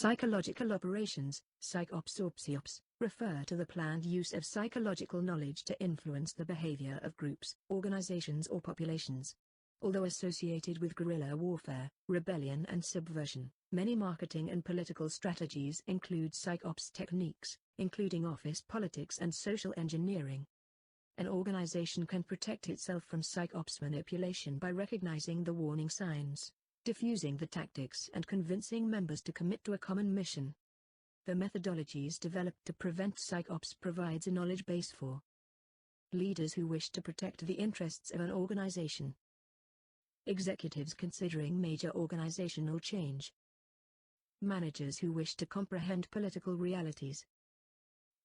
Psychological operations, psychops or psyops, refer to the planned use of psychological knowledge to influence the behavior of groups, organizations or populations. Although associated with guerrilla warfare, rebellion and subversion, many marketing and political strategies include psychops techniques, including office politics and social engineering. An organization can protect itself from psychops manipulation by recognizing the warning signs, diffusing the tactics and convincing members to commit to a common mission. The methodologies developed to prevent psychops provides a knowledge base for leaders who wish to protect the interests of an organization. Executives considering major organizational change. Managers who wish to comprehend political realities.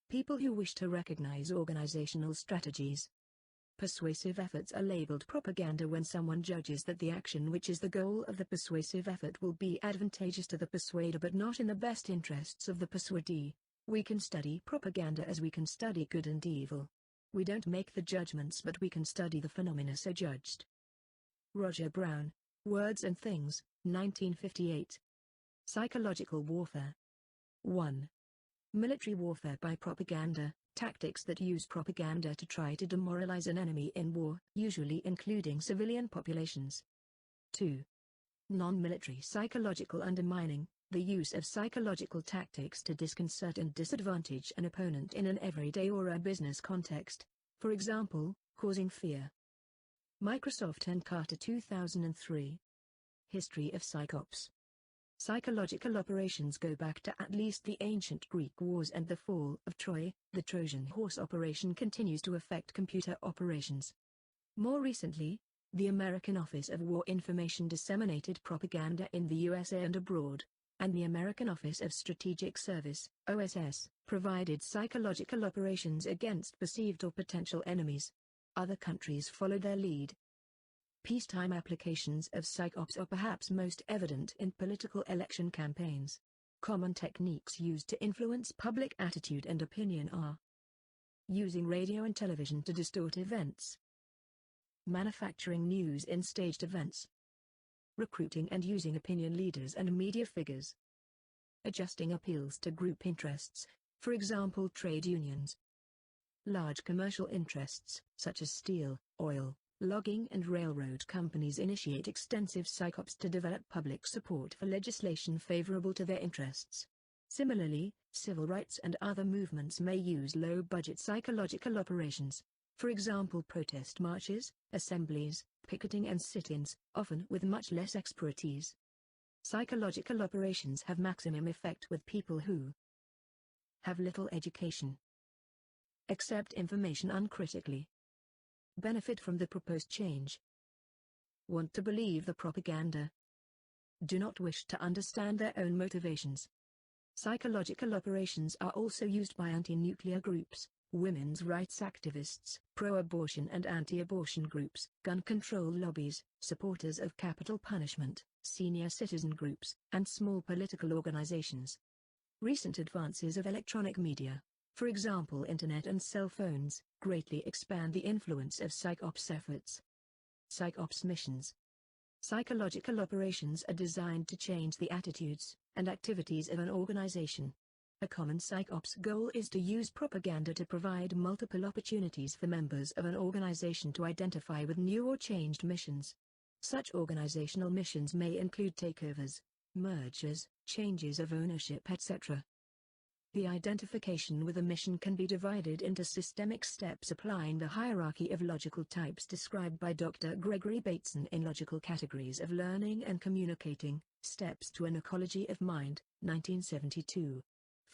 People who wish to recognize organizational strategies. Persuasive efforts are labeled propaganda when someone judges that the action which is the goal of the persuasive effort will be advantageous to the persuader but not in the best interests of the persuadee. We can study propaganda as we can study good and evil. We don't make the judgments but we can study the phenomena so judged. Roger Brown, Words and Things, 1958. Psychological warfare. 1. Military warfare by propaganda. Tactics that use propaganda to try to demoralize an enemy in war, usually including civilian populations. 2. Non-military psychological undermining, the use of psychological tactics to disconcert and disadvantage an opponent in an everyday or a business context, for example, causing fear. Microsoft and Carter 2003. History of Psychops. Psychological operations go back to at least the ancient Greek wars and the fall of Troy. The Trojan horse operation continues to affect computer operations. More recently, the American Office of War Information disseminated propaganda in the USA and abroad, and the American Office of Strategic Service, OSS, provided psychological operations against perceived or potential enemies. Other countries followed their lead. Peacetime applications of psychops are perhaps most evident in political election campaigns. Common techniques used to influence public attitude and opinion are using radio and television to distort events, manufacturing news in staged events, recruiting and using opinion leaders and media figures, adjusting appeals to group interests, for example trade unions. Large commercial interests, such as steel, oil, logging and railroad companies initiate extensive psychops to develop public support for legislation favorable to their interests. Similarly, civil rights and other movements may use low-budget psychological operations, for example protest marches, assemblies, picketing and sit-ins, often with much less expertise. Psychological operations have maximum effect with people who have little education, accept information uncritically, benefit from the proposed change, want to believe the propaganda, do not wish to understand their own motivations. Psychological operations are also used by anti-nuclear groups, women's rights activists, pro-abortion and anti-abortion groups, gun control lobbies, supporters of capital punishment, senior citizen groups, and small political organizations. Recent advances of electronic media, for example internet and cell phones, greatly expand the influence of psychops efforts. Psychops missions. Psychological operations are designed to change the attitudes and activities of an organization. A common psychops goal is to use propaganda to provide multiple opportunities for members of an organization to identify with new or changed missions. Such organizational missions may include takeovers, mergers, changes of ownership, etc. The identification with a mission can be divided into systemic steps applying the hierarchy of logical types described by Dr. Gregory Bateson in Logical Categories of Learning and Communicating, Steps to an Ecology of Mind, 1972.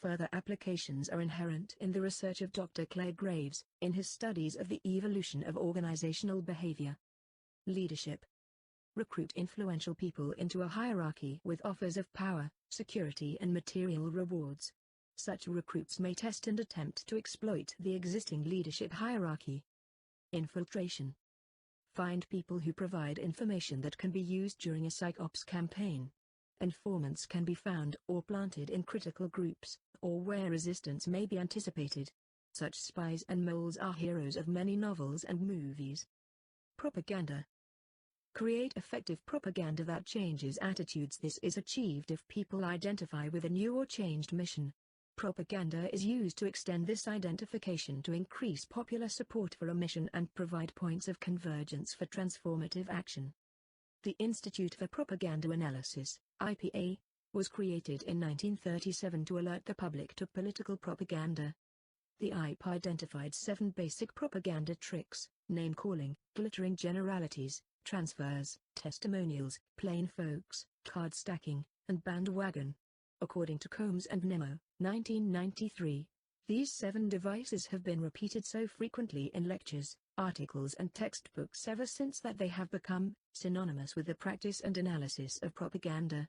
Further applications are inherent in the research of Dr. Clare Graves, in his studies of the evolution of organizational behavior. Leadership. Recruit influential people into a hierarchy with offers of power, security and material rewards. Such recruits may test and attempt to exploit the existing leadership hierarchy. Infiltration. Find people who provide information that can be used during a psychops campaign. Informants can be found or planted in critical groups, or where resistance may be anticipated. Such spies and moles are heroes of many novels and movies. Propaganda. Create effective propaganda that changes attitudes. This is achieved if people identify with a new or changed mission. Propaganda is used to extend this identification to increase popular support for a mission and provide points of convergence for transformative action. The Institute for Propaganda Analysis, IPA, was created in 1937 to alert the public to political propaganda. The IP identified 7 basic propaganda tricks: name-calling, glittering generalities, transfers, testimonials, plain folks, card stacking, and bandwagon. According to Combs and Nimmo, 1993, these 7 devices have been repeated so frequently in lectures, articles and textbooks ever since that they have become synonymous with the practice and analysis of propaganda.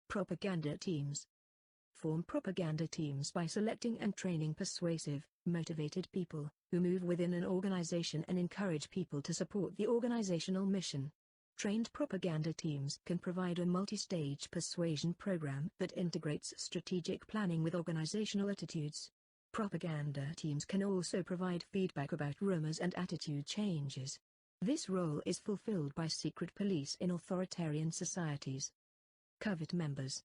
Propaganda teams. Form propaganda teams by selecting and training persuasive, motivated people, who move within an organization and encourage people to support the organizational mission. Trained propaganda teams can provide a multi-stage persuasion program that integrates strategic planning with organizational attitudes. Propaganda teams can also provide feedback about rumors and attitude changes. This role is fulfilled by secret police in authoritarian societies. Covert members.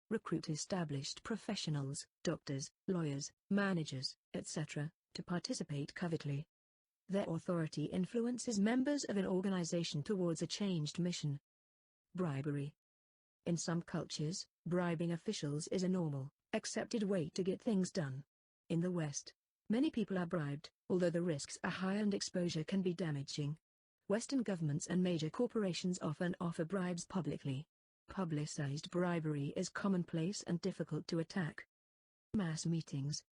Recruit established professionals, doctors, lawyers, managers, etc., to participate covertly. Their authority influences members of an organization towards a changed mission. Bribery. In some cultures, bribing officials is a normal, accepted way to get things done. In the West, many people are bribed, although the risks are high and exposure can be damaging. Western governments and major corporations often offer bribes publicly. Publicized bribery is commonplace and difficult to attack. Mass meetings.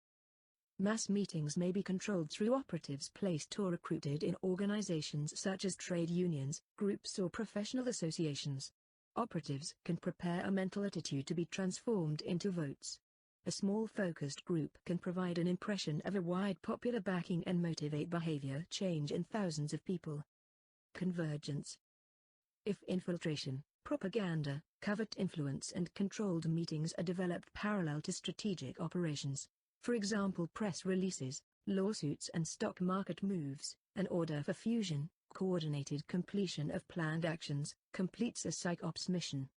Mass meetings may be controlled through operatives placed or recruited in organizations such as trade unions, groups or professional associations. Operatives can prepare a mental attitude to be transformed into votes. A small focused group can provide an impression of a wide popular backing and motivate behavior change in thousands of people. Convergence. If infiltration, propaganda, covert influence and controlled meetings are developed parallel to strategic operations, for example press releases, lawsuits and stock market moves, an order for fusion, coordinated completion of planned actions, completes a psychops mission.